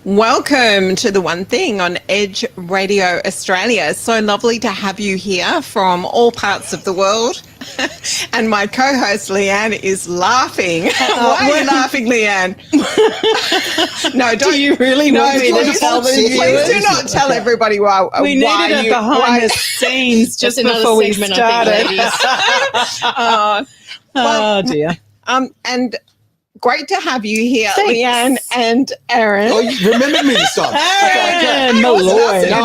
Welcome to The One Thing on Edge Radio Australia. It's so lovely to have you here from all parts of the world. And my co-host Leanne is laughing. Why are you laughing, Leanne? No, don't. Do you really want me to tell the viewers? Please do not tell everybody why. We needed a behind the scenes just before we started. Oh dear. And great to have you here, Thanks. Leanne and Aaron. Oh, you remembered me this time. Aaron, No,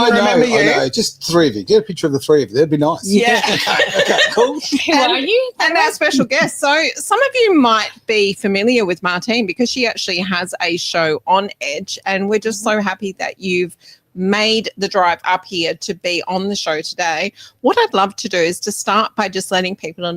remember you. I know. Just three of you. Get a picture of the three of you. That'd be nice. Yeah. Okay, cool. Who are you? And our special guest. So some of you might be familiar with Martine because she actually has a show on Edge, and we're just so happy that you've made the drive up here to be on the show today. What I'd love to do is to start by just letting people know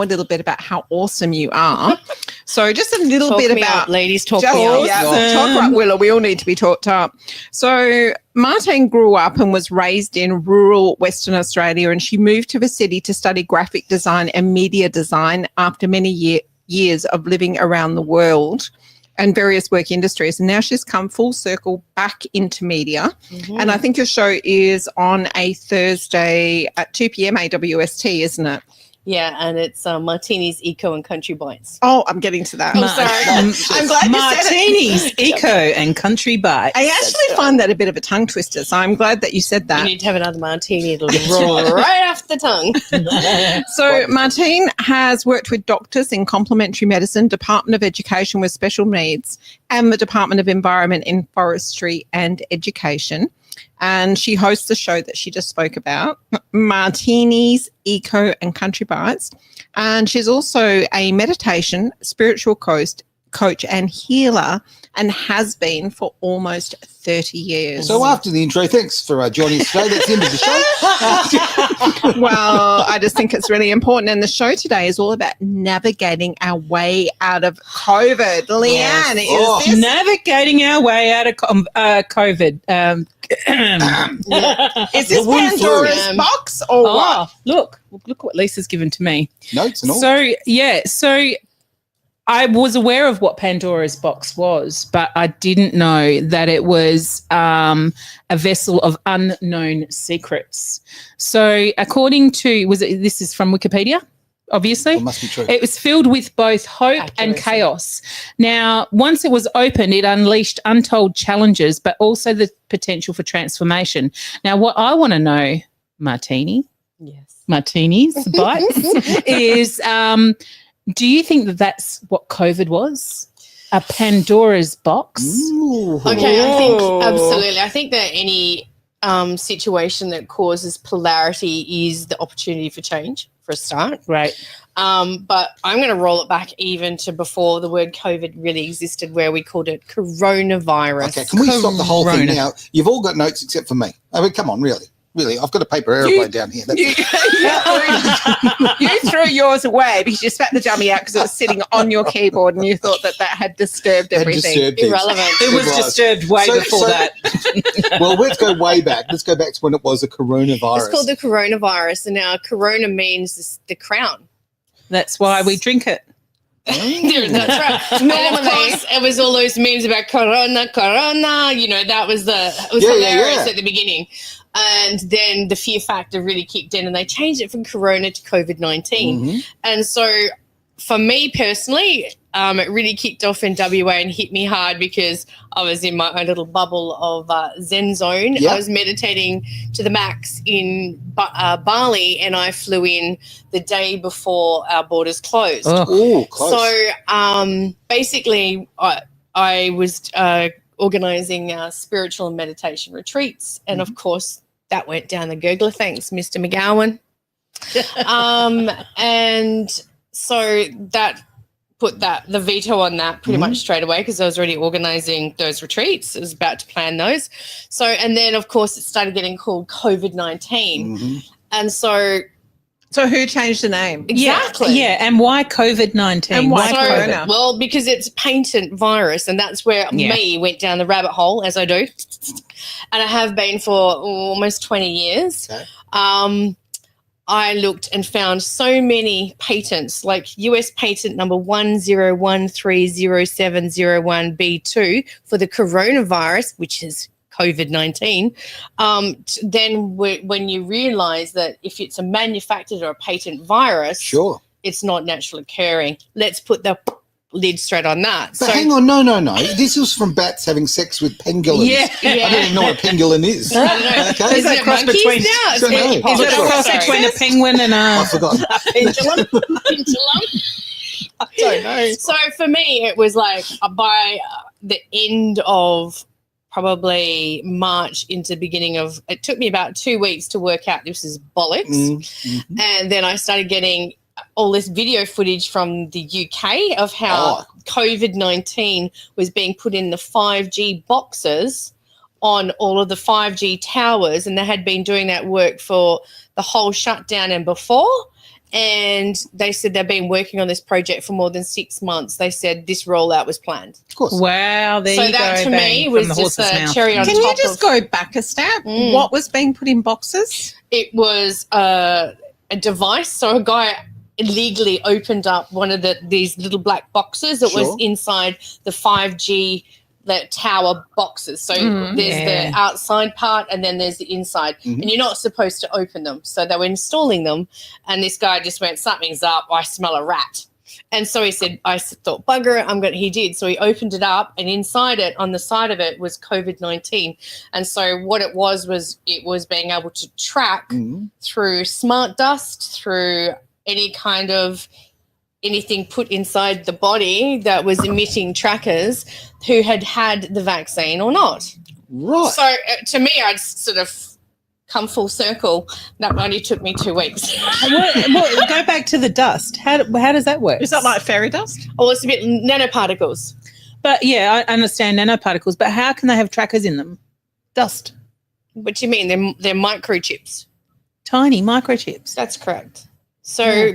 a little bit about how awesome you are. So just a little bit about ladies talk just, me up. yeah, talk right, Willa. We all need to be talked up. So Martine grew up and was raised in rural Western Australia, and she moved to the city to study graphic design and media design after many years of living around the world and various work industries. And now she's come full circle back into media. Mm-hmm. And I think your show is on a Thursday at 2 p.m. AWST, isn't it? Yeah, and it's Martini's Eco and Country Bites. Oh, I'm getting to that. sorry. I'm glad you Martini's said it. Eco and Country Bites. I actually find that a bit of a tongue twister, so I'm glad that you said You that. need to have another martini. It'll roll right off the tongue. So Martine has worked with doctors in complementary medicine, Dept of Education with special needs, and the Dept of Environment in Forestry and Education. And she hosts the show that she just spoke about, Martini's Eco and Country Bites. And she's also a meditation, spiritual coach and healer, and has been for almost 30 years. So after the intro, thanks for joining us today. That's the end of the show. Well, I just think it's really important. And the show today is all about navigating our way out of COVID. Leanne, is this? Navigating our way out of COVID. Is this Pandora's box or what? Look what Lisa's given to me. Notes and all. So I was aware of what Pandora's box was, but I didn't know that it was a vessel of unknown secrets. So according to, this is from Wikipedia, obviously. It must be true. It was filled with both hope and chaos. Now, once it was opened, it unleashed untold challenges, but also the potential for transformation. Now, what I want to know, Martini's bites, is do you think that that's what COVID was? A Pandora's box? Ooh. Okay, I think absolutely. I think that any situation that causes polarity is the opportunity for change, for a start. Right. But I'm going to roll it back even to before the word COVID really existed, where we called it coronavirus. Okay, can we stop the whole thing now? You've all got notes except for me. I mean, come on, really. I've got a paper aeroplane down here. You threw yours away because you spat the dummy out because it was sitting on your keyboard and you thought that had disturbed everything. Irrelevant. It was disturbed way before that. Well, let's go way back. Let's go back to when it was a coronavirus. It's called the coronavirus, and now corona means the crown. That's why we drink it. That's right. And of course, it was all those memes about corona. You know, that was hilarious at the beginning. And then the fear factor really kicked in, and they changed it from corona to COVID-19. Mm-hmm. And so for me personally, it really kicked off in WA and hit me hard because I was in my own little bubble of Zen zone. Yep. I was meditating to the max in Bali, and I flew in the day before our borders closed. Oh, close. So basically I was organising spiritual and meditation retreats, and of course that went down the gurgler. Thanks, Mr. McGowan. And so that put the veto on that pretty much straight away because I was already organising those retreats. I was about to plan those. So, and then of course it started getting called COVID-19, and so who changed the name? Exactly. Yeah, and why COVID-19? And why corona? Well, because it's a patent virus, and that's where me went down the rabbit hole, as I do. And I have been for almost 20 years. Okay. I looked and found so many patents, like US patent number 10130701B2 for the coronavirus, which is COVID-19. Then when you realize that if it's a manufactured or a patent virus, Sure. it's not naturally occurring. Let's put the lid straight on that. But hang on, no. This was from bats having sex with pangolins. Yeah. I don't even know what a pangolin is. I don't know. Okay. Is that a cross monkeys between- now? It's Don't know. hippos. Is that a cross Sorry. between a penguin and I a forgot. pendulum? Pendulum. I don't know. So for me, it was like by the end of probably March into the beginning of, it took me about 2 weeks to work out this is bollocks. Mm-hmm. And then I started getting all this video footage from the UK of how COVID-19 was being put in the 5G boxes on all of the 5G towers. And they had been doing that work for the whole shutdown and before. And they said they've been working on this project for more than 6 months. They said this rollout was planned. Of course. Wow, there So you that go. to bang, me from was the just horse's a mouth. cherry on Can top you just of, go back a step? Mm. What was being put in boxes? it was a device. So a guy illegally opened up one of these little black boxes that was Sure. inside the 5G tower boxes. So there's Yeah. the outside part and then there's the inside. Mhm. And you're not supposed to open them. So they were installing them and this guy just went, something's up, I smell a rat. And so he said, I thought, bugger it, he did. So he opened it up and inside it, on the side of it, was COVID-19. And so what it was it was being able to track Mhm. through smart dust, through any kind of anything put inside the body that was emitting trackers who had had the vaccine or not. Right. So to me, I'd sort of come full circle. That only took me 2 weeks. Go back to the dust. How does that work? Is that like fairy dust? Oh, it's a bit nanoparticles. But yeah, I understand nanoparticles, but how can they have trackers in them? Dust. What do you mean? They're microchips. Tiny microchips. That's correct. So, Yeah.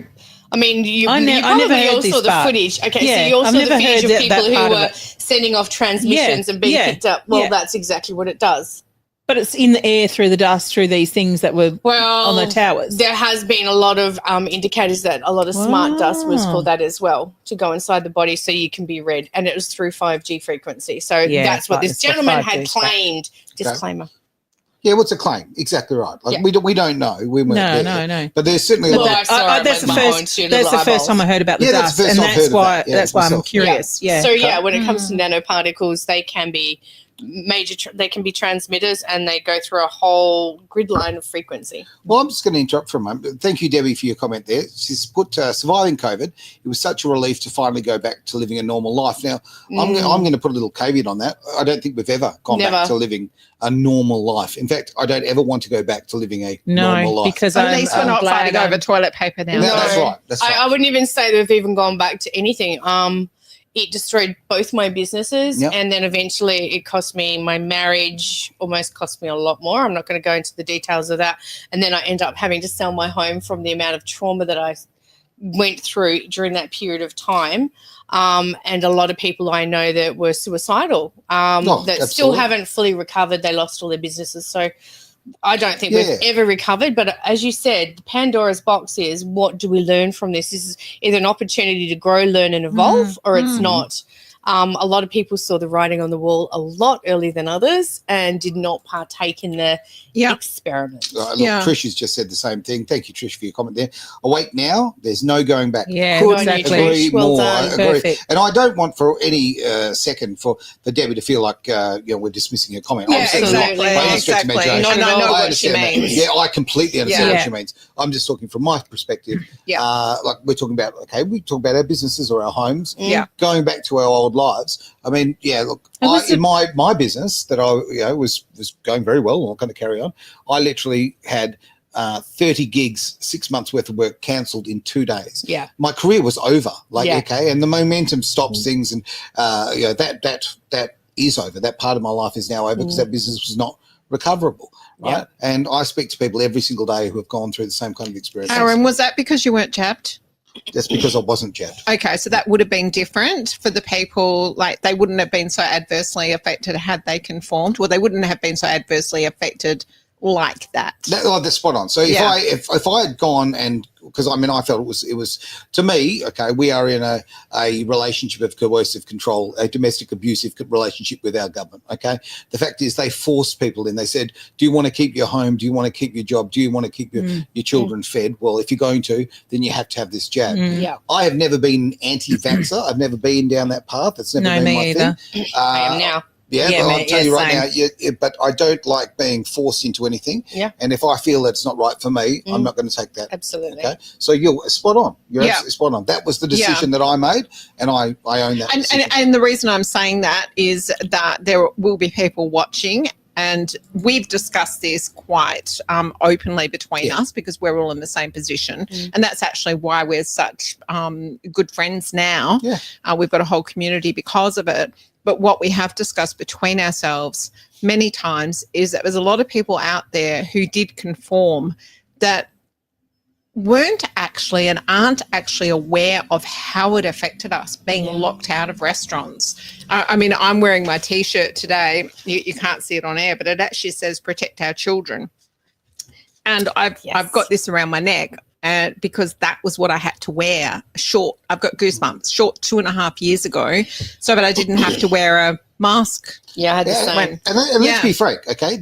I mean, you I never probably heard all this saw the part. footage. Okay, Yeah, so you all I've saw the never footage heard of people that part who of were it. sending off transmissions and being picked up. Well, yeah. that's exactly what it does. But it's in the air through the dust, through these things that were Well, on the towers. there has been a lot of indicators that a lot of smart dust was for Wow. that as well, to go inside the body so you can be read. And it was through 5G frequency. So Yeah, that's what but this it's the gentleman 5G had stuff. claimed. Disclaimer. Yeah, what's a claim? Exactly right. Like Yeah. we don't know. We weren't No, there. no. But there's certainly Well, a lot. I saw it that's with the my own first. two That's little the first time I eyeballs. heard about the Yeah, that's dust, the first and I've heard that's of why. that. Yeah, that's why I'm myself. curious. Yeah. So yeah, when it comes to nanoparticles, they can be they can be transmitters and they go through a whole grid line of frequency. Well, I'm just going to interrupt for a moment. Thank you, Debbie, for your comment there. She's put surviving COVID. It was such a relief to finally go back to living a normal life. Now, I'm going to put a little caveat on that. I don't think we've ever gone back Never. to living a normal life. In fact, I don't ever want to go back to living a normal life. because At I'm, least we're I'm not glad fighting I'm- over toilet paper now. No, that's right. That's right. I wouldn't even say they've even gone back to anything. It destroyed both my businesses, Yep. and then eventually it cost me my marriage, almost cost me a lot more. I'm not going to go into the details of that. And then I end up having to sell my home from the amount of trauma that I went through during that period of time. And a lot of people I know that were suicidal, that still absolutely. haven't fully recovered. They lost all their businesses. So I don't think Yeah. we've ever recovered. But as you said, Pandora's box is, what do we learn from this? This is either an opportunity to grow, learn, and evolve, or it's not. A lot of people saw the writing on the wall a lot earlier than others and did not partake in the experiment. Look, Yeah. Trish has just said the same thing. Thank you, Trish, for your comment there. Awake now, there's no going back. Yeah, Couldn't exactly. agree Well more. done. I agree. Perfect. And I don't want for any second for Debbie to feel like we're dismissing her comment. Yeah, Obviously not. exactly. By any stretch of Exactly. imagination. Not at all. I know I what she understand that. means. Yeah, I completely understand Yeah. what she means. I'm just talking from my perspective. Yeah. Like we're talking about, we talk about our businesses or our homes. Yeah. Going back to our old lives. I mean, yeah, look, in my business that I was going very well, I'm not going to carry on. I literally had 30 gigs, 6 months worth of work cancelled in 2 days. Yeah. My career was over. Yeah. And the momentum stops things, and that is over. That part of my life is now over because that business was not recoverable. Right. Yeah. And I speak to people every single day who have gone through the same kind of experience. Aaron, was that because you weren't jabbed? That's because I wasn't jabbed. Okay, so that would have been different for the people, like they wouldn't have been so adversely affected had they conformed, or they wouldn't have been so adversely affected like that. That's spot on. So if I had gone and, because I mean, I felt it was to me, okay, we are in a relationship of coercive control, a domestic abusive relationship with our government. Okay, the fact is they forced people in. They said, do you want to keep your home? Do you want to keep your job? Do you want to keep your children fed? Well, if you're going to, then you have to have this jab. Yeah. I have never been anti-vaxxer. I've never been down that path. It's never been my either. thing. I am now. I'll tell you right now, but I don't like being forced into anything. Yeah. And if I feel that it's not right for me, I'm not going to take that. Absolutely. Okay. So you're spot on. You're absolutely spot on. That was the decision that I made, and I own that decision. And the reason I'm saying that is that there will be people watching, and we've discussed this quite openly between us because we're all in the same position. And that's actually why we're such good friends now. Yeah. We've got a whole community because of it. But what we have discussed between ourselves many times is that there's a lot of people out there who did conform that weren't actually and aren't actually aware of how it affected us being locked out of restaurants. I mean, I'm wearing my T-shirt today. You can't see it on air, but it actually says protect our children. And I've got this around my neck. Because that was what I had to wear, short. I've got goosebumps, short 2.5 years ago, so that I didn't have to wear a mask. Yeah, I had the same. And let's be frank, okay?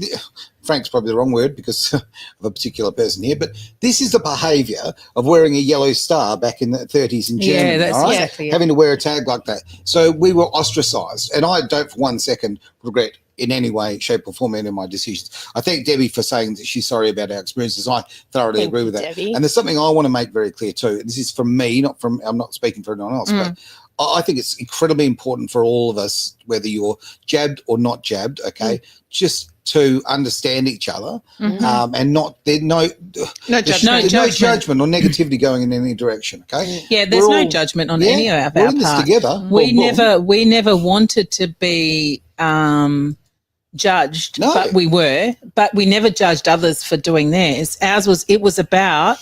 Frank's probably the wrong word because of a particular person here, but this is the behaviour of wearing a yellow star back in the 30s in Germany. Yeah, that's exactly it. Having to wear a tag like that. So we were ostracised, and I don't for 1 second regret in any way, shape or form any of my decisions. I thank Debbie for saying that she's sorry about our experiences. I thoroughly agree with that. Debbie. And there's something I want to make very clear too. This is from me, I'm not speaking for anyone else, but I think it's incredibly important for all of us, whether you're jabbed or not jabbed, okay, just to understand each other and no judgment or negativity going in any direction, okay? Yeah, there's no judgment on any of our part. We're in this together. We never wanted to be judged, but we were. But we never judged others for doing theirs. It was about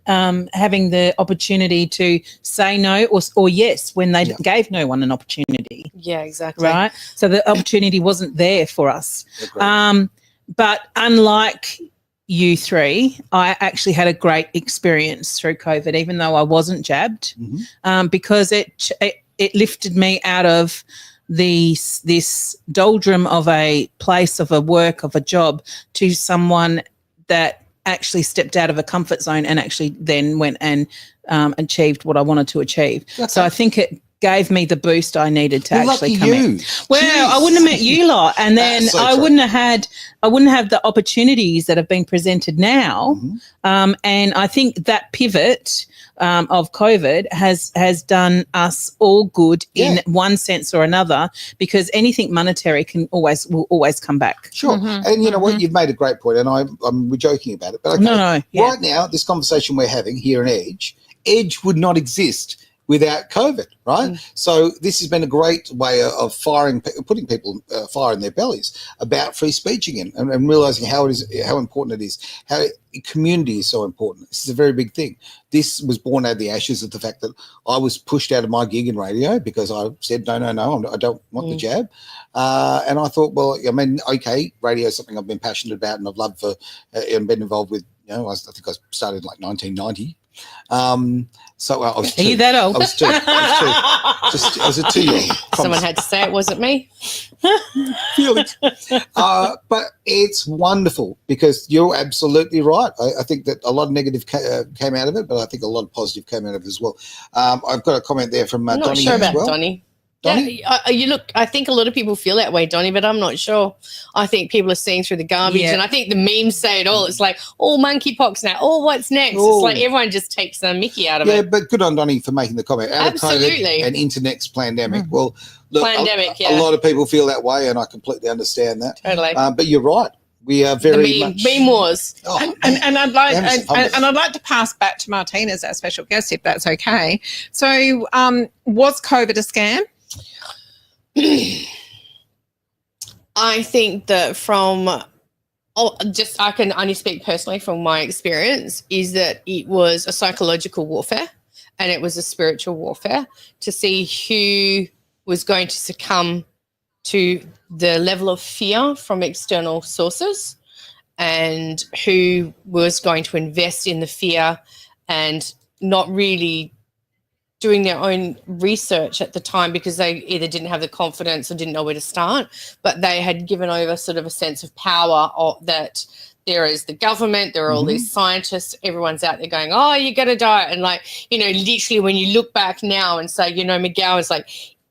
having the opportunity to say no or yes when they gave no one an opportunity. Yeah, exactly. Right? So the opportunity wasn't there for us. But unlike you three, I actually had a great experience through COVID, even though I wasn't jabbed, because it lifted me out of this doldrum of a place, of a work, of a job, to someone that actually stepped out of a comfort zone and actually then went and achieved what I wanted to achieve. So I think it gave me the boost I needed to actually come in. Well, Jeez. I wouldn't have met you lot, and then I wouldn't have the opportunities that have been presented now. And I think that pivot of COVID has done us all good in one sense or another, because anything monetary will always come back. Sure. And you know what? You've made a great point, and we're joking about it. But okay, right now, this conversation we're having here in Edge would not exist without COVID, right? So this has been a great way of putting people fire in their bellies about free speech again, and realising how important it is, how community is so important. This is a very big thing. This was born out of the ashes of the fact that I was pushed out of my gig in radio because I said, no, I don't want the jab. And I thought, well, I mean, okay, radio is something I've been passionate about and I've loved and been involved with. You know, I think I started in like 1990. So I was 2. Are you that old? I was 2. I was a 2-year-old. Someone had to say it wasn't me. Felix. But it's wonderful because you're absolutely right. I think that a lot of negative came out of it, but I think a lot of positive came out of it as well. I've got a comment there from I'm not Donnie sure as about well. Donnie. Donnie? Yeah, I think a lot of people feel that way, Donnie, but I'm not sure. I think people are seeing through the garbage, and I think the memes say it all. It's like, monkeypox now. What's next? It's like everyone just takes the mickey out of it. Yeah, but good on Donnie for making the comment. Absolutely. And internet's pandemic. Well, look, a lot of people feel that way, and I completely understand that. Totally. But you're right. We are very much meme wars. And I'd like to pass back to Martine as our special guest, if that's okay. So, was COVID a scam? I think that I can only speak personally from my experience, is that it was a psychological warfare and it was a spiritual warfare to see who was going to succumb to the level of fear from external sources and who was going to invest in the fear and not really doing their own research at the time because they either didn't have the confidence or didn't know where to start, but they had given over sort of a sense of power that there is the government, there are all these scientists, everyone's out there going, oh, you're going to die. And like, literally when you look back now and say, Miguel is like,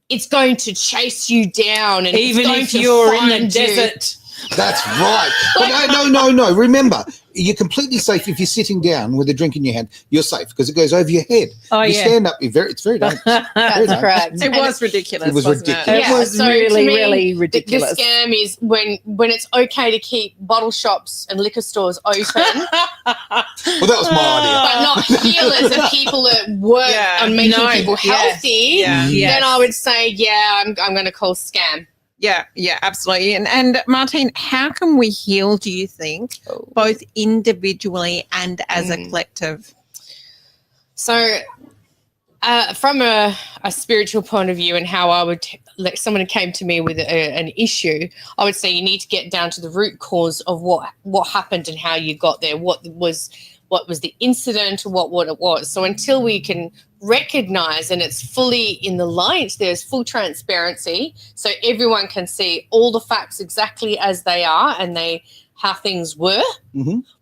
it's going to chase you down. And even it's going if to you're in find the you. desert. That's right. But no. Remember, you're completely safe if you're sitting down with a drink in your hand. You're safe because it goes over your head. Oh, you yeah. stand up, it's very dangerous. That's correct. It was ridiculous. It was wasn't ridiculous. It was so really, to me, really the ridiculous. scam is when it's okay to keep bottle shops and liquor stores open, Well, that was my idea. but not healers and people that work on making people healthy, then I would say, I'm going to call scam. Yeah, absolutely. And Martine, how can we heal, do you think, both individually and as a collective? So from a spiritual point of view and how I would, like someone who came to me with an issue, I would say you need to get down to the root cause of what happened and how you got there, what was the incident, what it was. So until we can recognize and it's fully in the light, there's full transparency, so everyone can see all the facts exactly as they are and how things were.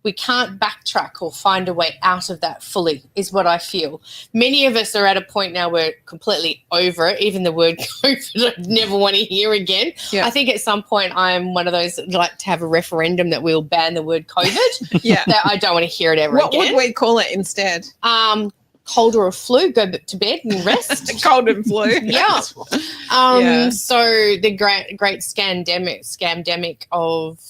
We can't backtrack or find a way out of that fully, is what I feel. Many of us are at a point now where we're completely over it. Even the word COVID, I never want to hear again. I think at some point I'm one of those that like to have a referendum that we'll ban the word COVID. That I don't want to hear it ever again. What would we call it instead? Cold or a flu, go to bed and rest. Cold and flu. So the great scamdemic of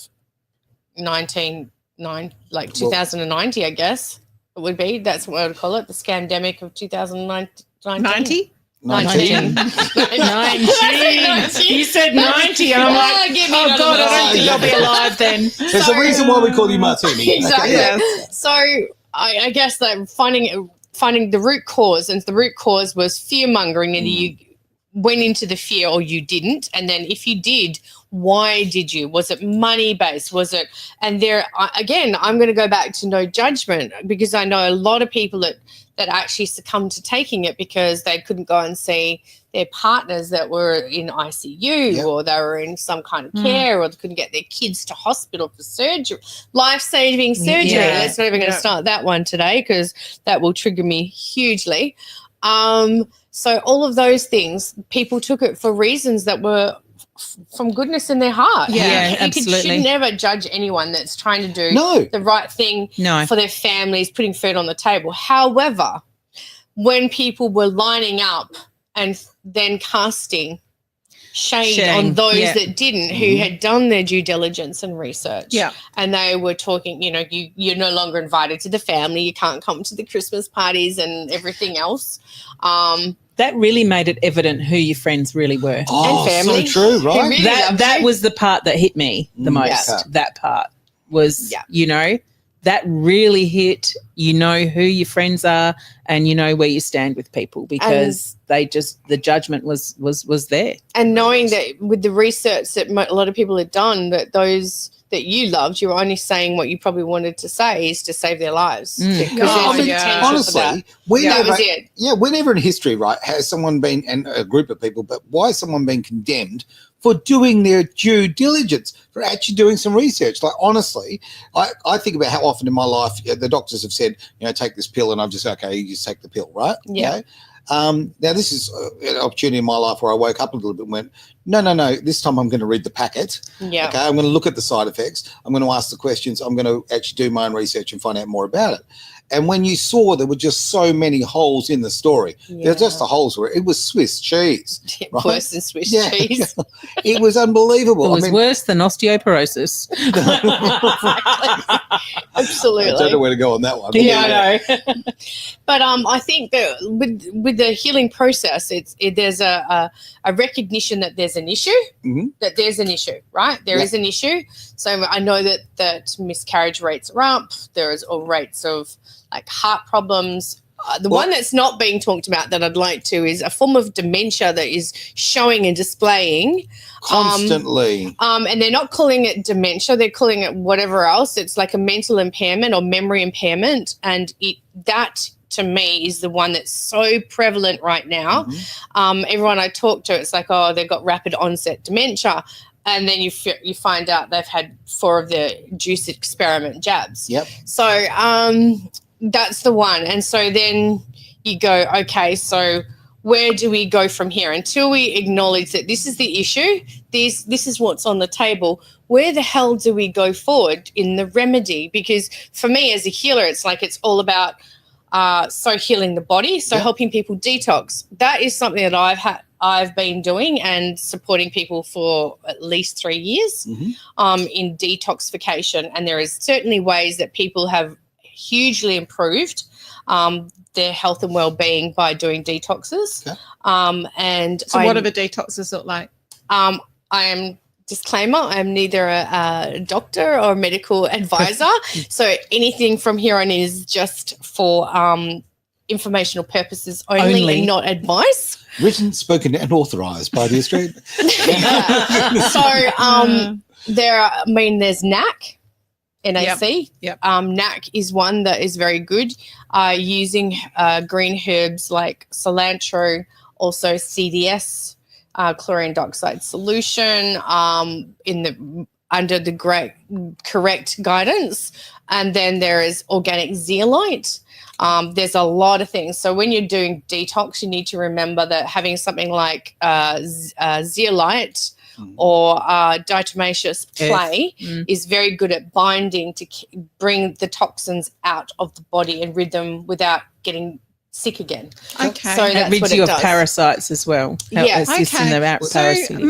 2090, I guess it would be. That's what I would call it. The scamdemic of 2090. 19. 19. You said 90. And I'm like, oh, God, I don't think I'll be alive then. There's a reason why we call you Martini. Exactly. Okay. So I guess that finding the root cause, and the root cause was fear-mongering, and you went into the fear or you didn't. And then if you did, why did you? Was it money-based? Was it? And there, again, I'm going to go back to no judgment, because I know a lot of people that actually succumbed to taking it because they couldn't go and see their partners that were in ICU or they were in some kind of care, or they couldn't get their kids to hospital for surgery, life-saving surgery. Let's not even going to start that one today because that will trigger me hugely. So all of those things, people took it for reasons that were from goodness in their heart. You should never judge anyone that's trying to do the right thing for their families, putting food on the table. However, when people were lining up and then casting shade on those that didn't, who had done their due diligence and research, and they were talking, you're no longer invited to the family, you can't come to the Christmas parties and everything else. That really made it evident who your friends really were. Oh, and family. so true, right? Really that was the part that hit me the most. That part was, that really hit, who your friends are and where you stand with people, because the judgment was there. And knowing that with the research that a lot of people had done, that those that you loved, you were only saying what you probably wanted to say is to save their lives. Honestly, whenever in history, right, has someone been, and a group of people, but why has someone been condemned for doing their due diligence, for actually doing some research? Like, honestly, I think about how often in my life the doctors have said, take this pill, and I've just, okay, you just take the pill, right? Yeah. Now, this is an opportunity in my life where I woke up a little bit and went, no, this time I'm going to read the packet. Yeah. Okay, I'm going to look at the side effects. I'm going to ask the questions. I'm going to actually do my own research and find out more about it. And when you saw there were just so many holes in the story, there's just the holes where it was Swiss cheese. Right? Worse than Swiss cheese. It was unbelievable. It was worse than osteoporosis. Absolutely. I don't know where to go on that one. I know. But I think that with the healing process, there's a recognition that there's an issue, right? There is an issue. So I know that miscarriage rates are up. There is all rates of like heart problems, The one that's not being talked about that I'd like to is a form of dementia that is showing and displaying constantly. And they're not calling it dementia; they're calling it whatever else. It's like a mental impairment or memory impairment, and that to me is the one that's so prevalent right now. Everyone I talk to, it's like, oh, they've got rapid onset dementia. And then you find out they've had 4 of the juice experiment jabs. Yep. So that's the one. And so then you go, okay, so where do we go from here? Until we acknowledge that this is the issue, this is what's on the table, where the hell do we go forward in the remedy? Because for me as a healer, it's like it's all about healing the body, helping people detox. That is something that I've been doing and supporting people for at least 3 years in detoxification. And there is certainly ways that people have hugely improved their health and well-being by doing detoxes. Okay. And so what do the detoxes look like? I am, disclaimer, I'm neither a doctor or a medical advisor. So anything from here on is just for informational purposes only. And not advice. Written, spoken, and authorised by the Australian. So there's NAC, NAC. Yep. NAC is one that is very good. Using green herbs like cilantro, also CDS, chlorine dioxide solution, under the correct guidance, and then there is organic zeolite. There's a lot of things. So when you're doing detox, you need to remember that having something like zeolite or diatomaceous clay is very good at binding to bring the toxins out of the body and rid them without getting sick again. Okay. So it rids you of parasites as well. Assist in the parasitic.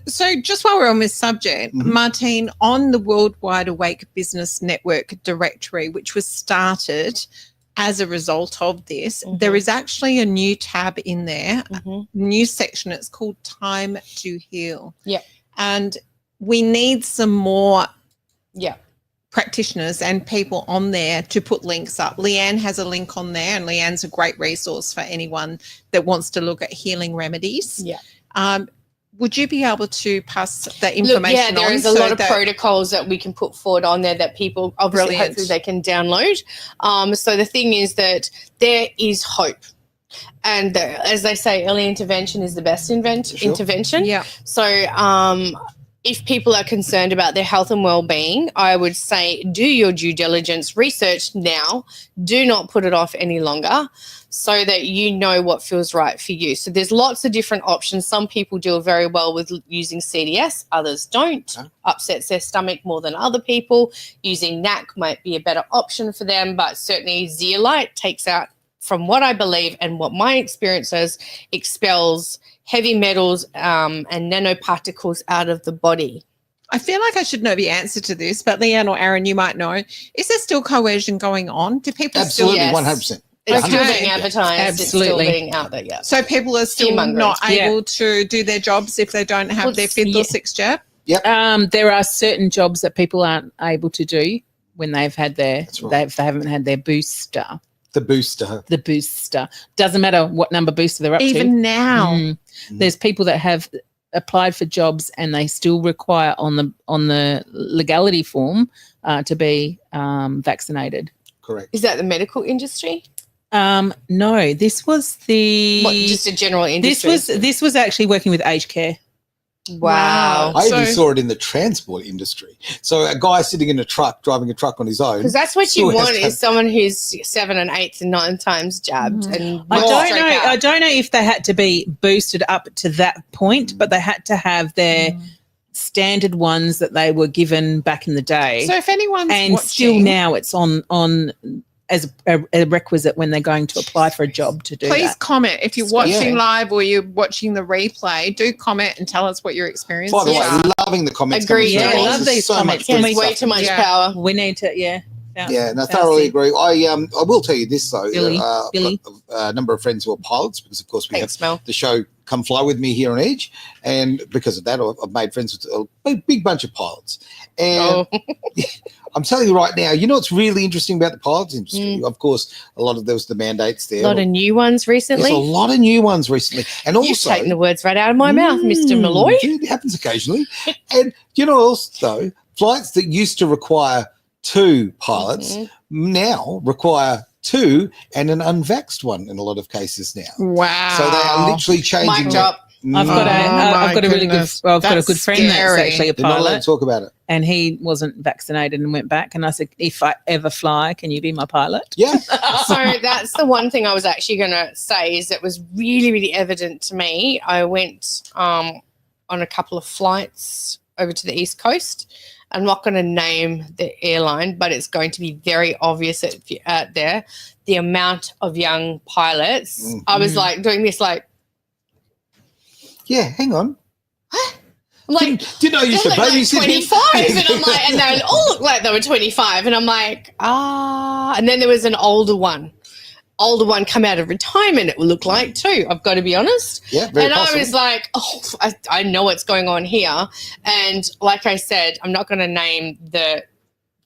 So just while we're on this subject, Martine, on the Worldwide Awake Business Network directory, which was started as a result of this, there is actually a new tab in there, new section. It's called Time to Heal. Yeah. And we need some more practitioners and people on there to put links up. Leanne has a link on there, and Leanne's a great resource for anyone that wants to look at healing remedies. Yeah. Would you be able to pass that information on? There is a lot of protocols that we can put forward on there that people obviously hopefully they can download. So the thing is that there is hope. And as they say, early intervention is the best intervention. Yeah. So if people are concerned about their health and well-being, I would say do your due diligence, research now. Do not put it off any longer so that you know what feels right for you. So there's lots of different options. Some people do very well with using CDS, others don't. Upsets their stomach more than other people. Using NAC might be a better option for them, but certainly zeolite takes out, from what I believe and what my experience is, expels heavy metals and nanoparticles out of the body. I feel like I should know the answer to this, but Leanne or Aaron, you might know. Is there still coercion going on? Do people Absolutely, still? Yes. 100%. It's still being advertised. Absolutely. It's still being out there, yeah. So people are still not able to do their jobs if they don't have their 5th or 6th jab? Yep. There are certain jobs that people aren't able to do when they've had their, they haven't had their booster. The booster. Doesn't matter what number booster they're up to. Even now. There's people that have applied for jobs and they still require on the legality form to be vaccinated. Correct. Is that the medical industry? No, this was just a general industry. This was actually working with aged care. Wow. I even saw it in the transport industry. So a guy sitting in a truck, driving a truck on his own. Because that's what you want is someone who's 7 and 8 and 9 times jabbed. And I don't know if they had to be boosted up to that point, but they had to have their standard ones that they were given back in the day. So if anyone's and watching, still now it's on as a requisite when they're going to apply for a job to do that. Please comment. If you're watching live or you're watching the replay, do comment and tell us what your experience is. By the way, loving the comments. Agree. I love these comments. There's way too much power. We need to, Yeah, and I thoroughly agree. I will tell you this though. Billy. A number of friends who are pilots, because of course we have the show come fly with me here on Edge, and because of that, I've made friends with a big bunch of pilots. And I'm telling you right now, you know what's really interesting about the pilots industry? Of course, a lot of there was the mandates there. A lot of new ones recently. There's a lot of new ones recently, and also you've taken the words right out of my mouth, Mr. Malloy. It happens occasionally. And you know, also flights that used to require 2 pilots now require 2 and an unvaxxed one in a lot of cases now. Wow. So they are literally changing. Mic drop. I've got a really good. Well, I've got a good friend that's actually a They're not allowed pilot, to talk about it. and he wasn't vaccinated and went back. And I said, if I ever fly, can you be my pilot? Yeah. So that's the one thing I was actually going to say is it was really, really evident to me. I went on a couple of flights over to the East Coast. I'm not going to name the airline, but it's going to be very obvious if you're out there, the amount of young pilots. I was like doing this like, yeah, hang on. I'm like, Didn't I used to they're like babysit 25, and I'm like, and they all look like they were 25, and I'm like, and then there was an older one come out of retirement, it will look like too, I've got to be honest. Yeah, very and possible. I was like, I know what's going on here. And like I said, I'm not going to name the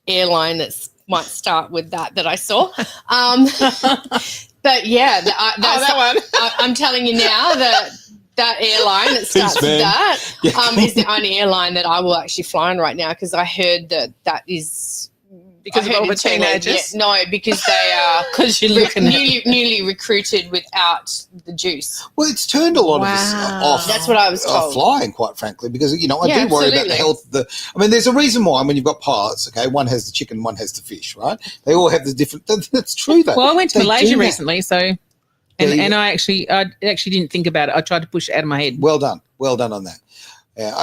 airline that might start with that I saw. But yeah, that's that one. I'm telling you now that airline that starts with that is the only airline that I will actually fly on right now, because I heard that is Because of all the teenagers? Yeah, no, because they are Because you're looking at newly recruited without the juice. Well, it's turned a lot of us off. That's what I was told. Flying, quite frankly, because, you know, I Yeah, do worry about the absolutely. health. I mean, there's a reason why when you've got pilots, okay, one has the chicken, one has the fish, right? They all have the different. That's true, though. Well, I went to They do Malaysia that. recently, so and I actually didn't think about it. I tried to push it out of my head. Well done on that.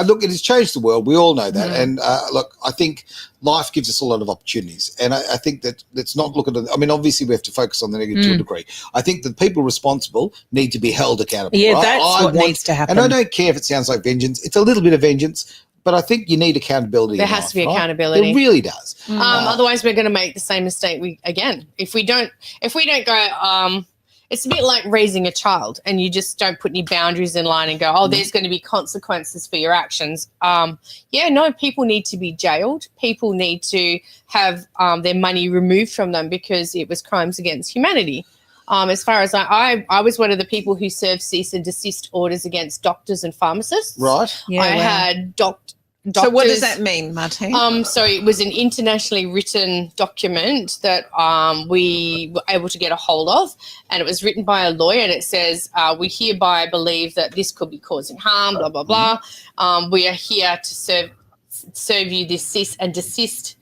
Look, it has changed the world. We all know that. And look, I think life gives us a lot of opportunities. And I think that let's not look at it. I mean, obviously, we have to focus on the negative to a degree. I think the people responsible need to be held accountable. Yeah, right? that's what needs to happen. And I don't care if it sounds like vengeance. It's a little bit of vengeance, but I think you need accountability. There in has life, to be right? accountability. It really does. Otherwise, we're going to make the same mistake again. If we don't go, it's a bit like raising a child, and you just don't put any boundaries in line and go, there's going to be consequences for your actions. People need to be jailed. People need to have their money removed from them because it was crimes against humanity. As far as I was one of the people who served cease and desist orders against doctors and pharmacists. Right. Yeah, I had doctors. So what does that mean, Martine? So it was an internationally written document that we were able to get a hold of, and it was written by a lawyer, and it says, we hereby believe that this could be causing harm, blah, blah, blah. We are here to serve you this cease and desist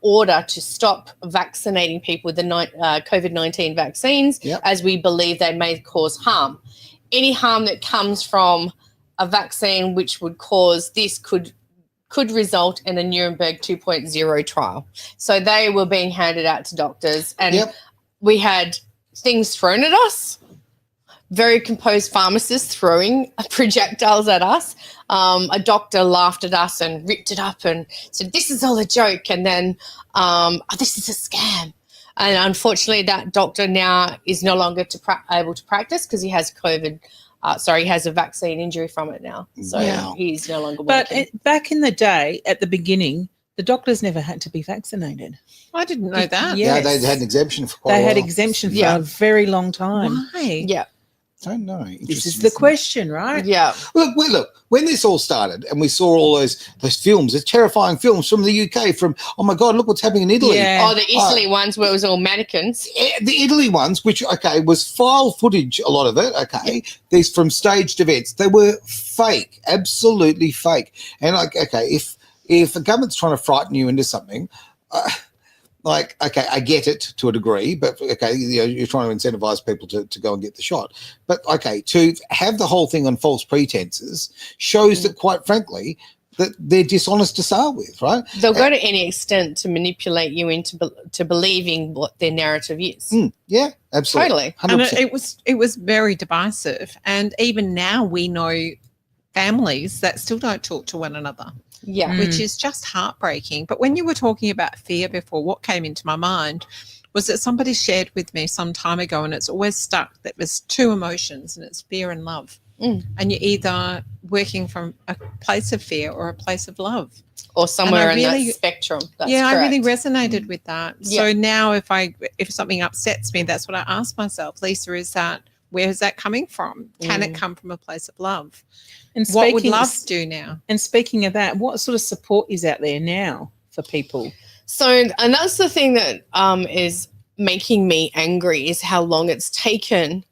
order to stop vaccinating people with the COVID-19 vaccines, as we believe they may cause harm. Any harm that comes from a vaccine which would cause this could result in a Nuremberg 2.0 trial. So they were being handed out to doctors, and we had things thrown at us, very composed pharmacists throwing projectiles at us. A doctor laughed at us and ripped it up and said, this is all a joke, and then this is a scam. And unfortunately, that doctor now is no longer able to practice because he has COVID. He has a vaccine injury from it now. So he's no longer working. But back in the day, at the beginning, the doctors never had to be vaccinated. I didn't know that. Yes. Yeah, they had an exemption for quite a while. They had exemption for a very long time. Why? Yeah. I don't know. This is the question, right? Yeah. Look, when this all started and we saw all those films, the terrifying films from the UK, from, oh my God, look what's happening in Italy. Yeah. Oh, the Italy ones where it was all mannequins. The Italy ones, which, was file footage, a lot of it, these from staged events. They were fake, absolutely fake. And, if the government's trying to frighten you into something, I get it to a degree, but you're trying to incentivize people to go and get the shot. But to have the whole thing on false pretenses shows that, quite frankly, that they're dishonest to start with, right? They'll go to any extent to manipulate you into believing what their narrative is. Yeah, absolutely. Totally. 100%. And it was very divisive. And even now we know families that still don't talk to one another. Yeah. Which is just heartbreaking. But when you were talking about fear before, what came into my mind was that somebody shared with me some time ago, and it's always stuck, that there's two emotions, and it's fear and love. and you're either working from a place of fear or a place of love. Or somewhere in really- that spectrum. That's I really correct. resonated with that. So now if something upsets me, that's what I ask myself, Lisa, where is that coming from? Can it come from a place of love? And What would love do now? And speaking of that, what sort of support is out there now for people? So, and that's the thing that is making me angry, is how long it's taken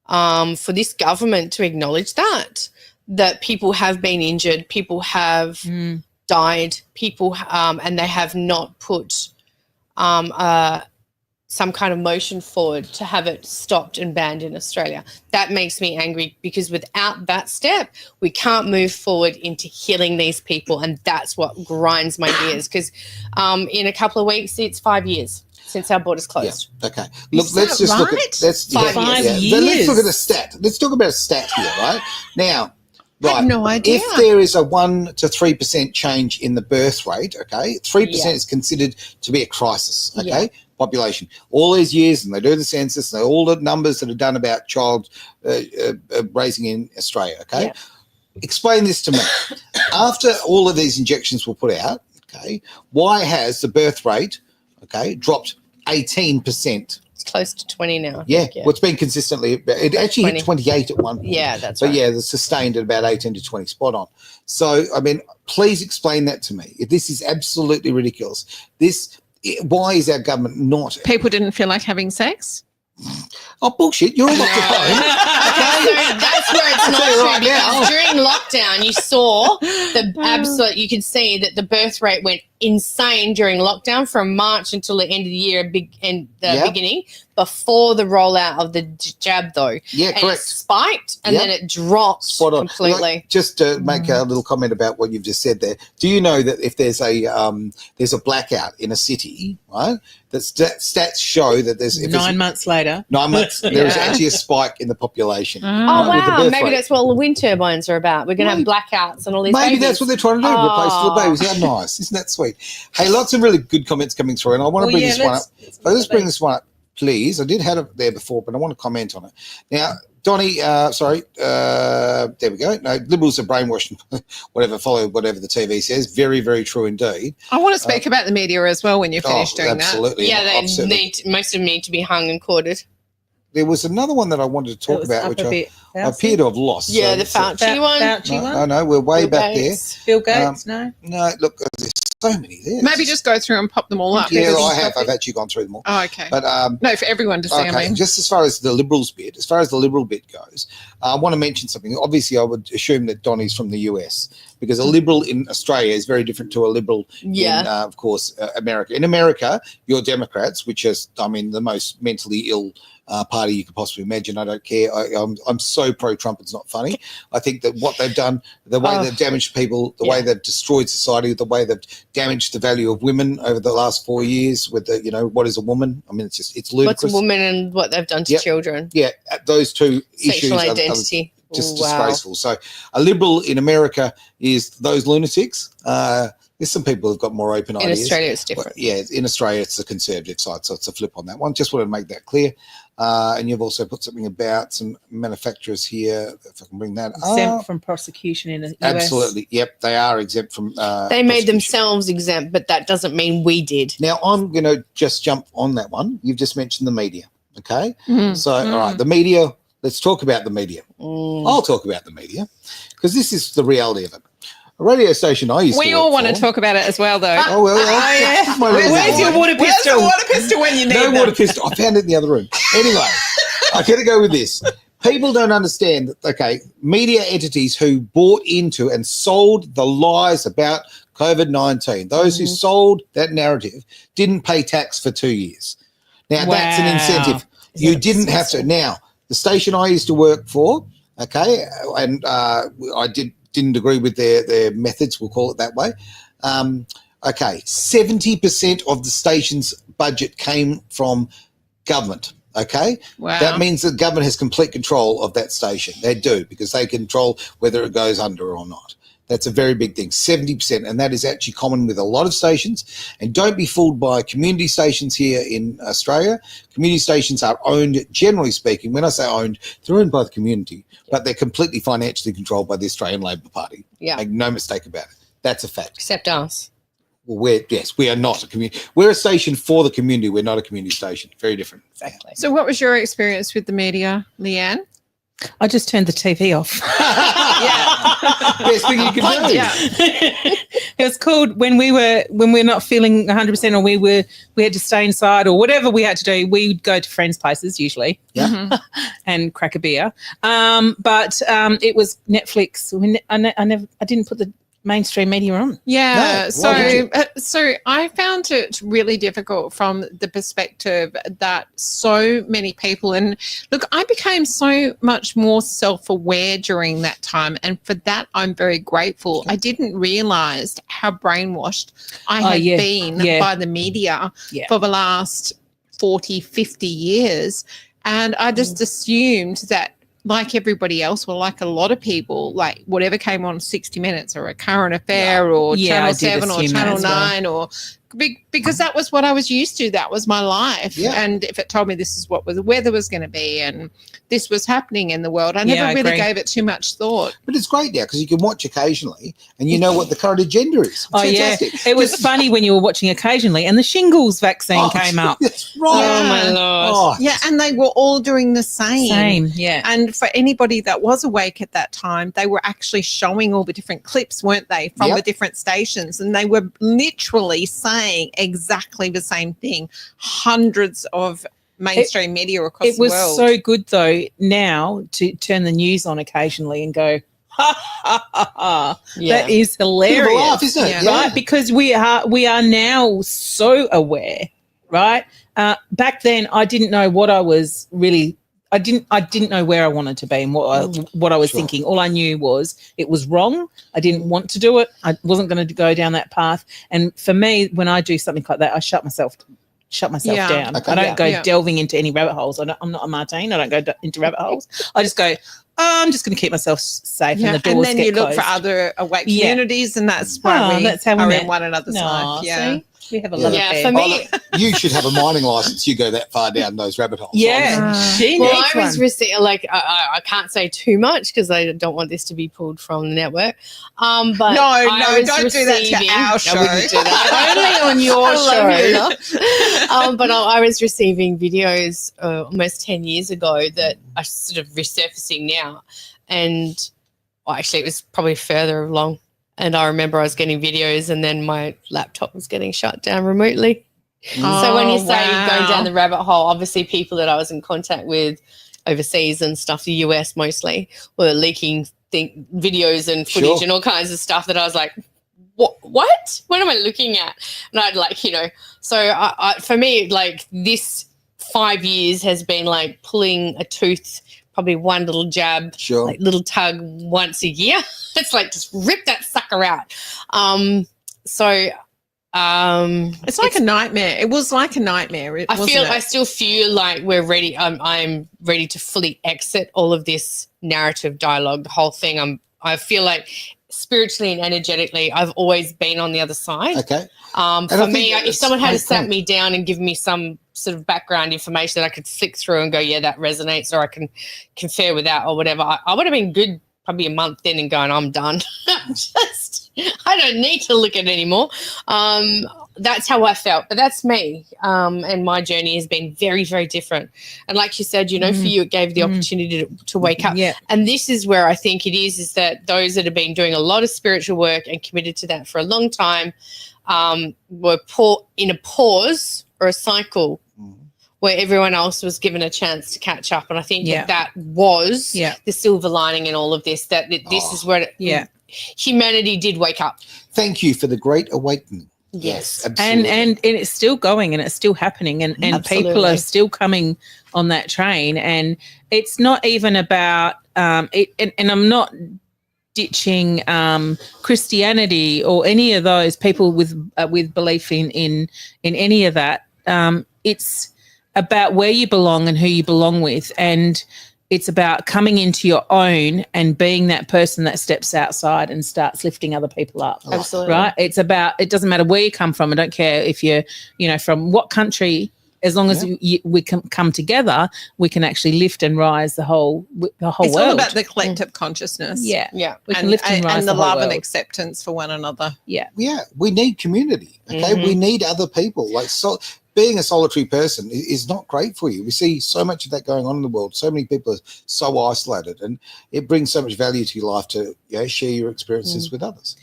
for this government to acknowledge that people have been injured, people have died, people, and they have not put some kind of motion forward to have it stopped and banned in Australia. That makes me angry, because without that step, we can't move forward into healing these people, and that's what grinds my gears, because in a couple of weeks, it's 5 years since our borders closed. Yeah. Okay. Look, let's just look at that's 5 years. Then let's look at a stat. Let's talk about a stat here, right? Now, I have no idea. If there is a 1 to 3% change in the birth rate, okay, 3% is considered to be a crisis, okay, population. All these years, and they do the census, and all the numbers that are done about child raising in Australia, okay? Yeah. Explain this to me. After all of these injections were put out, okay, why has the birth rate, okay, dropped 18%? It's close to 20 now. Yeah, well, it's been consistently. It actually hit 28 at one point. Yeah, that's but right. yeah, it's sustained at about 18 to 20, spot on. So, I mean, please explain that to me. This is absolutely ridiculous. Why is our government not? People didn't feel like having sex? Oh, bullshit! You're all locked at home. So that's where it's I'll not tell you true, right now. because during lockdown, you saw the absolute, you could see that the birth rate went insane during lockdown from March until the end of the year, beginning, before the rollout of the jab, though. Yeah, And it correct. spiked, and then it dropped Spot on. completely. Like, just to make a little comment about what you've just said there, do you know that if there's a blackout in a city, right, that stats show that there's 9 months later. 9 months, there is actually a spike in the population. Oh, right, with the wow. birth Maybe rate. that's what the wind turbines are about. We're going to have blackouts and all these Maybe babies. that's what they're trying to do, replace all the babies. How nice. Isn't that sweet? Hey, lots of really good comments coming through, and I want to bring this one up. Let's bring this one up, please. I did have it there before, but I want to comment on it. Now, Donnie, there we go. No, Liberals are brainwashed, follow whatever the TV says. Very, very true indeed. I want to speak about the media as well when you finish doing absolutely. Yeah, they Absolutely. most of them need to be hung and quartered. There was another one that I wanted to talk about, which I appear to have lost. Yeah, the Fauci one. Fauci one. No, we're way Bill back Gates. Bill Gates, no. there. No, look, there's so many there. Maybe just go through and pop them all up. Yeah, because- I have. I've actually gone through them all. Oh, okay. But No, for everyone to see, I mean. just as far as the Liberals bit, goes, I want to mention something. Obviously, I would assume that Donnie's from the US, because a Liberal in Australia is very different to a Liberal in, of course, America. In America, you're Democrats, which is, I mean, the most mentally ill party you could possibly imagine. I don't care. I'm so pro-Trump, it's not funny. I think that what they've done, the way they've damaged people, the way they've destroyed society, the way they've damaged the value of women over the last 4 years with the, what is a woman? I mean, it's ludicrous. What's a woman and what they've done to children? Yeah, those two issues Sexual are identity. just disgraceful. So a Liberal in America is those lunatics. There's some people who've got more open ideas. In Australia, it's different. Yeah, in Australia, it's the Conservative side, so it's a flip on that one. Just wanted to make that clear. And you've also put something about some manufacturers here, if I can bring that Exempt up. from prosecution in the US. Absolutely. Yep, they are exempt from They made prosecution. themselves exempt, but that doesn't mean we did. Now, I'm going to just jump on that one. You've just mentioned the media, okay? So, all right, the media, let's talk about the media. I'll talk about the media because this is the reality of it. A radio station I used to We work all want to for- talk about it as well, though. Oh, well, yeah. my little Where's your water Where's pistol? the water pistol when you need no them? water pistol. I found it in the other room. Anyway, I got to go with this. People don't understand that, okay, media entities who bought into and sold the lies about COVID-19, those who sold that narrative, didn't pay tax for 2 years. Now, that's an incentive. You didn't have to. Now, the station I used to work for, okay, and I didn't agree with their methods, we'll call it that way. Okay, 70% of the station's budget came from government. Okay, Wow. that means the government has complete control of that station. They do, because they control whether it goes under or not. That's a very big thing, 70%. And that is actually common with a lot of stations. And don't be fooled by community stations here in Australia. Community stations are owned, generally speaking, when I say owned, they're owned by the community, but they're completely financially controlled by the Australian Labor Party. Yeah. Make no mistake about it. That's a fact. Except us. Well, we are not a community. We're a station for the community. We're not a community station. Very different. Exactly. So what was your experience with the media, Leanne? I just turned the TV off. Best thing you can do. Yeah. It was called when we're not feeling 100% or we had to stay inside or whatever we had to do. We'd go to friends' places usually, and crack a beer. But it was Netflix. I didn't put the mainstream media on. Yeah. No, So I found it really difficult from the perspective that so many people, and look, I became so much more self-aware during that time. And for that, I'm very grateful. I didn't realize how brainwashed I had been by the media for the last 40, 50 years. And I just assumed that, like everybody else, or like a lot of people, like whatever came on 60 Minutes or A Current Affair or Channel 7 or Channel 9 or because that was what I was used to. That was my life. Yeah. And if it told me this is what the weather was going to be and this was happening in the world, I never really gave it too much thought. But it's great now because you can watch occasionally and you know what the current agenda is. It's fantastic. Yeah. It was funny when you were watching occasionally and the shingles vaccine came up. That's right. Oh, my Lord. Oh, Yeah, and they were all doing the same. Yeah. And for anybody that was awake at that time, they were actually showing all the different clips, weren't they, from the different stations? And they were literally saying exactly the same thing. Hundreds of mainstream media across the world. It was so good, though, now to turn the news on occasionally and go, ha, ha, ha, ha. Yeah. That is hilarious. Bit of a laugh, isn't it? Yeah. Yeah. Right? Because we are now so aware, right? Back then, I didn't know what I was really. I didn't know where I wanted to be and what I was thinking. All I knew was it was wrong. I didn't want to do it. I wasn't going to go down that path. And for me, when I do something like that, I shut myself down. Okay. I don't go delving into any rabbit holes. I'm not a Martine. I don't go into rabbit holes. I just go, I'm just going to keep myself safe and the doors and then get you look closed. for other awake communities, and that's why that's how we are met. in one another's life. Yeah. See? We have a love affair. for me, You should have a mining license. You go that far down those rabbit holes. Yeah. She well, needs I was one. I can't say too much because I don't want this to be pulled from the network. But No, don't do that to our show. I wouldn't do that. Only on your show. But I was receiving videos almost 10 years ago that are sort of resurfacing now. And actually, it was probably further along. And I remember I was getting videos and then my laptop was getting shut down remotely. So when you say going down the rabbit hole, obviously people that I was in contact with overseas and stuff, the US mostly, were leaking videos and footage and all kinds of stuff that I was like, what? What am I looking at? And I'd so I for me, like this 5 years has been like pulling a tooth, probably one little jab, like little tug once a year. It's like just rip that sucker out. It's like a nightmare. It was like a nightmare. I still feel like we're ready. I'm ready to fully exit all of this narrative dialogue, the whole thing. I feel like spiritually and energetically, I've always been on the other side. Okay. For me, if someone had sat me down and given me some sort of background information that I could flick through and go, yeah, that resonates, or I can confer with that or whatever, I would have been good probably a month in and going, I'm done. I don't need to look at it anymore. That's how I felt, but that's me. And my journey has been very, very different. And like you said, for you, it gave the opportunity to wake up. Yeah. And this is where I think it is that those that have been doing a lot of spiritual work and committed to that for a long time were in a pause or a cycle where everyone else was given a chance to catch up. And I think that was the silver lining in all of this, that this is where humanity did wake up. Thank you for the great awakening. Yes. Absolutely. And it's still going and it's still happening and people are still coming on that train. And it's not even about it, and I'm not ditching Christianity or any of those people with belief in any of that. It's about where you belong and who you belong with. And it's about coming into your own and being that person that steps outside and starts lifting other people up. Absolutely. Right? It's about, it doesn't matter where you come from. I don't care if you're, from what country, as long as we can come together, we can actually lift and rise the whole It's world. all about the collective consciousness. Yeah. Yeah. We can lift and rise and the whole love and world. acceptance for one another. Yeah. Yeah, we need community. Okay, we need other people. Like, so being a solitary person is not great for you. We see so much of that going on in the world. So many people are so isolated, and it brings so much value to your life to share your experiences with others.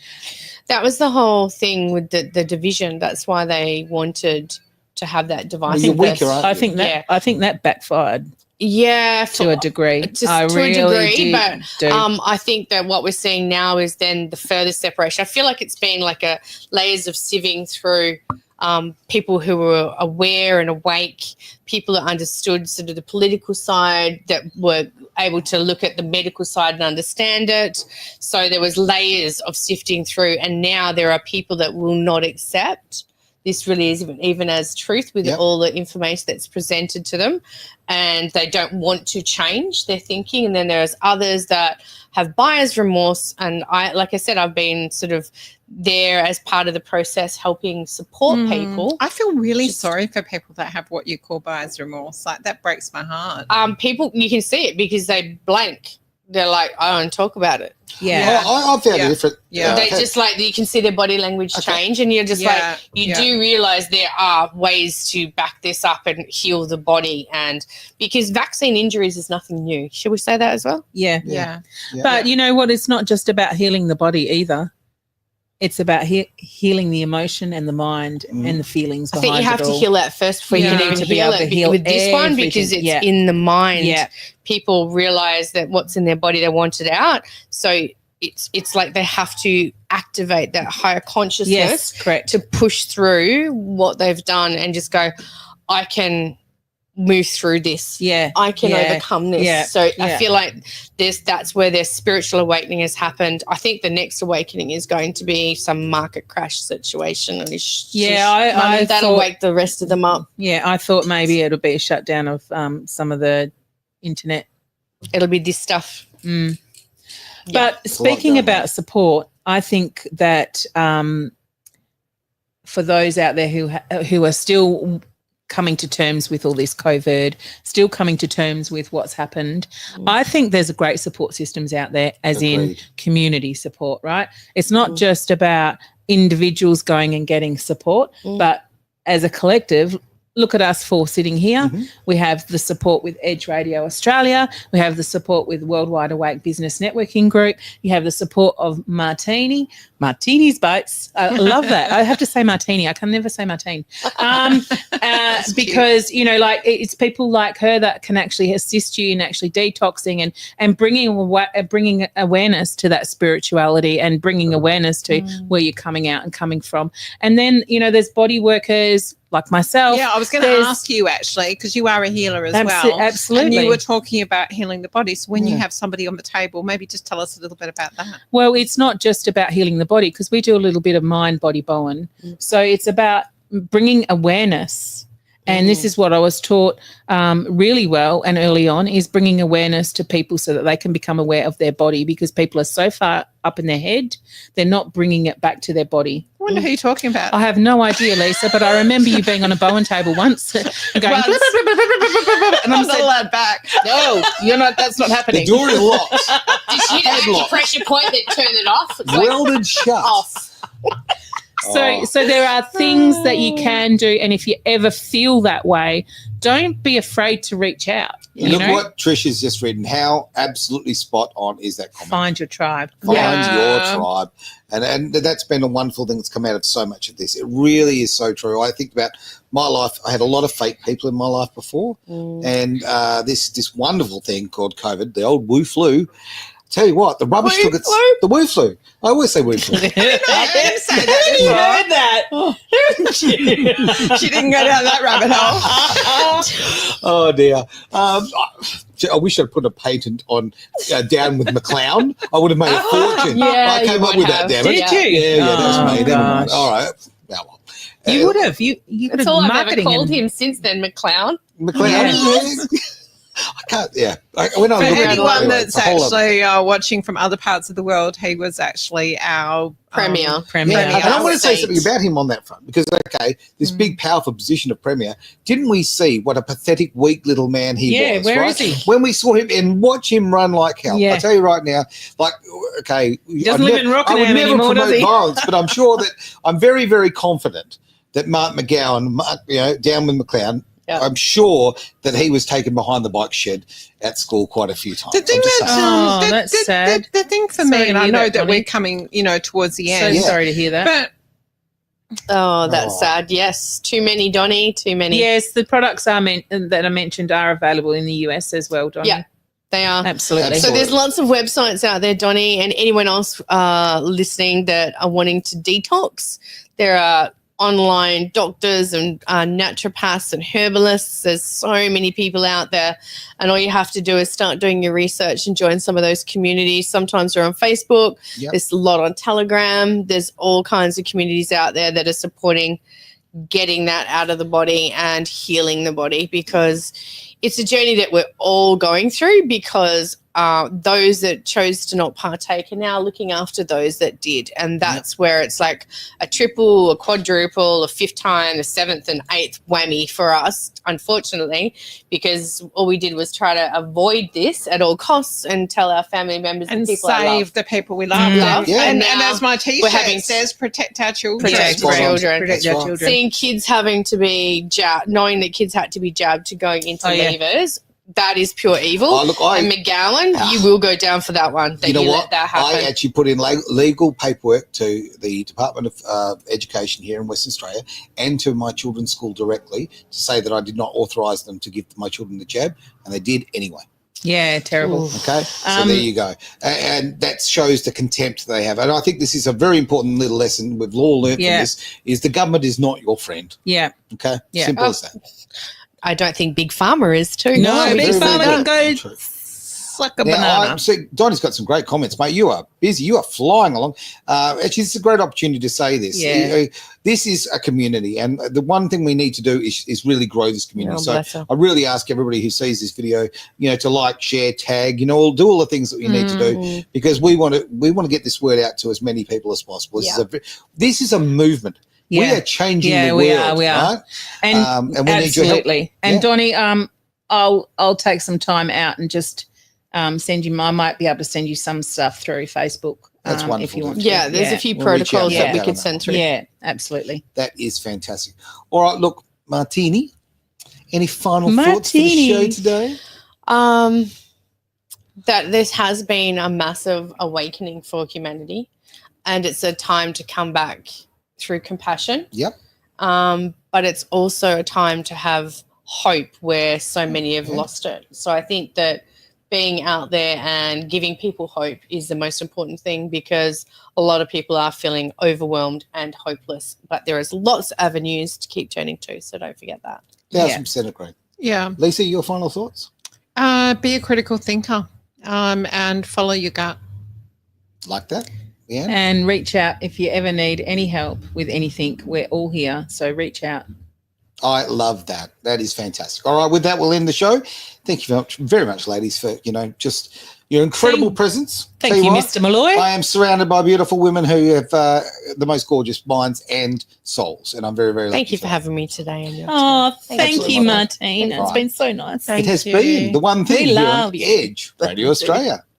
That was the whole thing with the division. That's why they wanted to have that divisive. You're weaker, aren't you? I think that backfired Yeah, to a degree. I think that what we're seeing now is then the further separation. I feel like it's been like a layers of sieving through people who were aware and awake, people that understood sort of the political side, that were able to look at the medical side and understand it. So there was layers of sifting through, and now there are people that will not accept this really is even as truth with all the information that's presented to them, and they don't want to change their thinking. And then there's others that have buyer's remorse, and like I said, I've been sort of there as part of the process helping support people. I feel really sorry for people that have what you call buyer's remorse. Like, that breaks my heart. People, you can see it because they blank. They're like, I don't talk about it. Yeah. I found it different. Yeah. They just like, you can see their body language change, and you're just like, you do realize there are ways to back this up and heal the body. And because vaccine injuries is nothing new. Should we say that as well? Yeah. Yeah. But you know what? It's not just about healing the body either. It's about healing the emotion and the mind and the feelings behind it. I think you have to heal that first before you can even heal it. With this one, because it's in the mind. Yeah. People realize that what's in their body, they want it out. So it's like they have to activate that higher consciousness to push through what they've done and just go, I can move through this. Yeah. I can overcome this. Yeah. So I feel like that's where their spiritual awakening has happened. I think the next awakening is going to be some market crash situation. And that'll wake the rest of them up. Yeah, I thought maybe it'll be a shutdown of some of the internet. It'll be this stuff. But speaking about support, I think that for those out there who are still coming to terms with all this COVID, still coming to terms with what's happened, I think there's a great support systems out there, as in community support, right? It's not just about individuals going and getting support, but as a collective. Look at us four sitting here. We have the support with Edge Radio Australia. We have the support with Worldwide Awake Business Networking Group. You have the support of Martini's Boats. I love that. I have to say Martini. I can never say Martine. Because, it's people like her that can actually assist you in actually detoxing and bringing awareness to that spirituality and bringing awareness to where you're coming out and coming from. And then, there's body workers like myself. Yeah, I was going to ask you actually, because you are a healer as well. Absolutely. And you were talking about healing the body. So when you have somebody on the table, maybe just tell us a little bit about that. Well, it's not just about healing the body, because we do a little bit of mind, body, Bowen. So it's about bringing awareness. And this is what I was taught really well and early on, is bringing awareness to people so that they can become aware of their body, because people are so far up in their head, they're not bringing it back to their body. I wonder who you're talking about. I have no idea, Lisa, but I remember you being on a Bowen table once and going, and I'm not allowed back. no, you're not, that's not happening. The door is locked. Did she hit an acupressure point that turned it off? It's Welded shut. off. So there are things that you can do, and if you ever feel that way, don't be afraid to reach out. Look what Trish has just written. How absolutely spot on is that comment? Find your tribe. Find your tribe. And that's been a wonderful thing that's come out of so much of this. It really is so true. I think about my life. I had a lot of fake people in my life before, and this wonderful thing called COVID, the old Wu flu. Tell you what, the rubbish took its the Wu flu. I always say Wu flu. I didn't say that. that. She didn't go down that rabbit hole. Oh dear. I wish I'd put a patent on Down with McClown. I would have made a fortune. Yeah, I came up with that, damn it. Did you? Yeah, that's me. Never mind. Gosh. All right. Well, You would have. You could That's have all I've ever marketing called and- him since then, McClown. McClown. I can't. Yeah, when I For look at it, anyone anyway, that's it's a whole other- actually watching from other parts of the world, he was actually our Premier. Premier. Yeah, and I want to say State. something about him on that front because, okay, this big, powerful position of Premier, didn't we see what a pathetic, weak little man he was? where right? is he? When we saw him and watch him run like hell, Yeah. I tell you right now, like, okay, Doesn't live in Rockingham I would never anymore, does promote he? violence, but I'm sure that I'm very, very confident that Mark McGowan, down with McLeod, Yeah. I'm sure that he was taken behind the bike shed at school quite a few times. The thing I'm just that's, saying. Oh, that's sad. The thing for Sorry me, to and I hear know that, that Bonnie. we're coming, towards the So end, sorry to hear that. but Oh, that's Oh. sad. Yes. Too many, Donnie. Too many. Yes, the products that I mentioned are available in the US as well, Donnie. Yeah. They are. Absolutely. So there's lots of websites out there, Donnie, and anyone else listening that are wanting to detox. There are online doctors and naturopaths and herbalists. There's so many people out there, and all you have to do is start doing your research and join some of those communities. Sometimes they're on Facebook. Yep. There's a lot on Telegram. There's all kinds of communities out there that are supporting getting that out of the body and healing the body, because it's a journey that we're all going through, because those that chose to not partake are now looking after those that did. And that's where it's like a triple, a quadruple, a fifth time, a seventh and eighth whammy for us, unfortunately, because all we did was try to avoid this at all costs and tell our family members and and people I save love. the people we love. Love. Yeah. And now as my we're T-shirt having- says, protect our children. Protect Spot on. children. Protect That's our right. children. Seeing kids having to be jabbed, knowing that kids had to be jabbed to going into Oh, yeah. levers, that is pure evil. Oh, look, And McGowan, you will go down for that one. That you know you what? let that happen. I actually put in legal paperwork to the Department of Education here in Western Australia and to my children's school directly to say that I did not authorise them to give my children the jab, and they did anyway. Yeah, terrible. Ooh. Okay, so there you go, and that shows the contempt they have. And I think this is a very important little lesson we've all learned Yeah. from this: is the government is not your friend. Yeah. Okay, Yeah. simple Oh. as that. I don't think Big Pharma is too. No, No, Big very, very Pharma can go True. suck a Now, banana. so Donnie's got some great comments, mate. You are busy. You are flying along. Actually, it's a great opportunity to say this. Yeah. This is a community, and the one thing we need to do is really grow this community. Oh, So bless her. I really ask everybody who sees this video, to like, share, tag, do all the things that we need to do, Mm. because we want to get this word out to as many people as possible. This is a movement. We Yeah. are changing Yeah, the we world. are, we are. Right? And And we need your help. absolutely. And Yeah. Donnie, I'll take some time out and just send you. I might be able to send you some stuff through Facebook. That's if wonderful. you want. Yeah, to. there's a few We'll reach out protocols and that we help could out on send through. Yeah, absolutely. That is fantastic. All right, look, Martini, any final thoughts for the Martini. show today? That this has been a massive awakening for humanity, and it's a time to come back through compassion. Yep. But it's also a time to have hope where so many have Yeah. lost it. So I think that being out there and giving people hope is the most important thing, because a lot of people are feeling overwhelmed and hopeless. But there is lots of avenues to keep turning to, so don't forget that. 1,000% agree. Yeah. Lisa, your final thoughts? Be a critical thinker and follow your gut. Like that? Yeah. And reach out if you ever need any help with anything. We're all here, so reach out. I love that. That is fantastic. All right, with that, we'll end the show. Thank you very much, ladies, for, just your incredible Thank- presence. Thank Tell you, what, Mr. Malloy. I am surrounded by beautiful women who have the most gorgeous minds and souls, and I'm very, very lucky. Thank you for having me today. And Oh, Thank thank you. you, Martine. It's Right. been so nice. It has you. been the one thing We here love on you. Edge Radio Australia.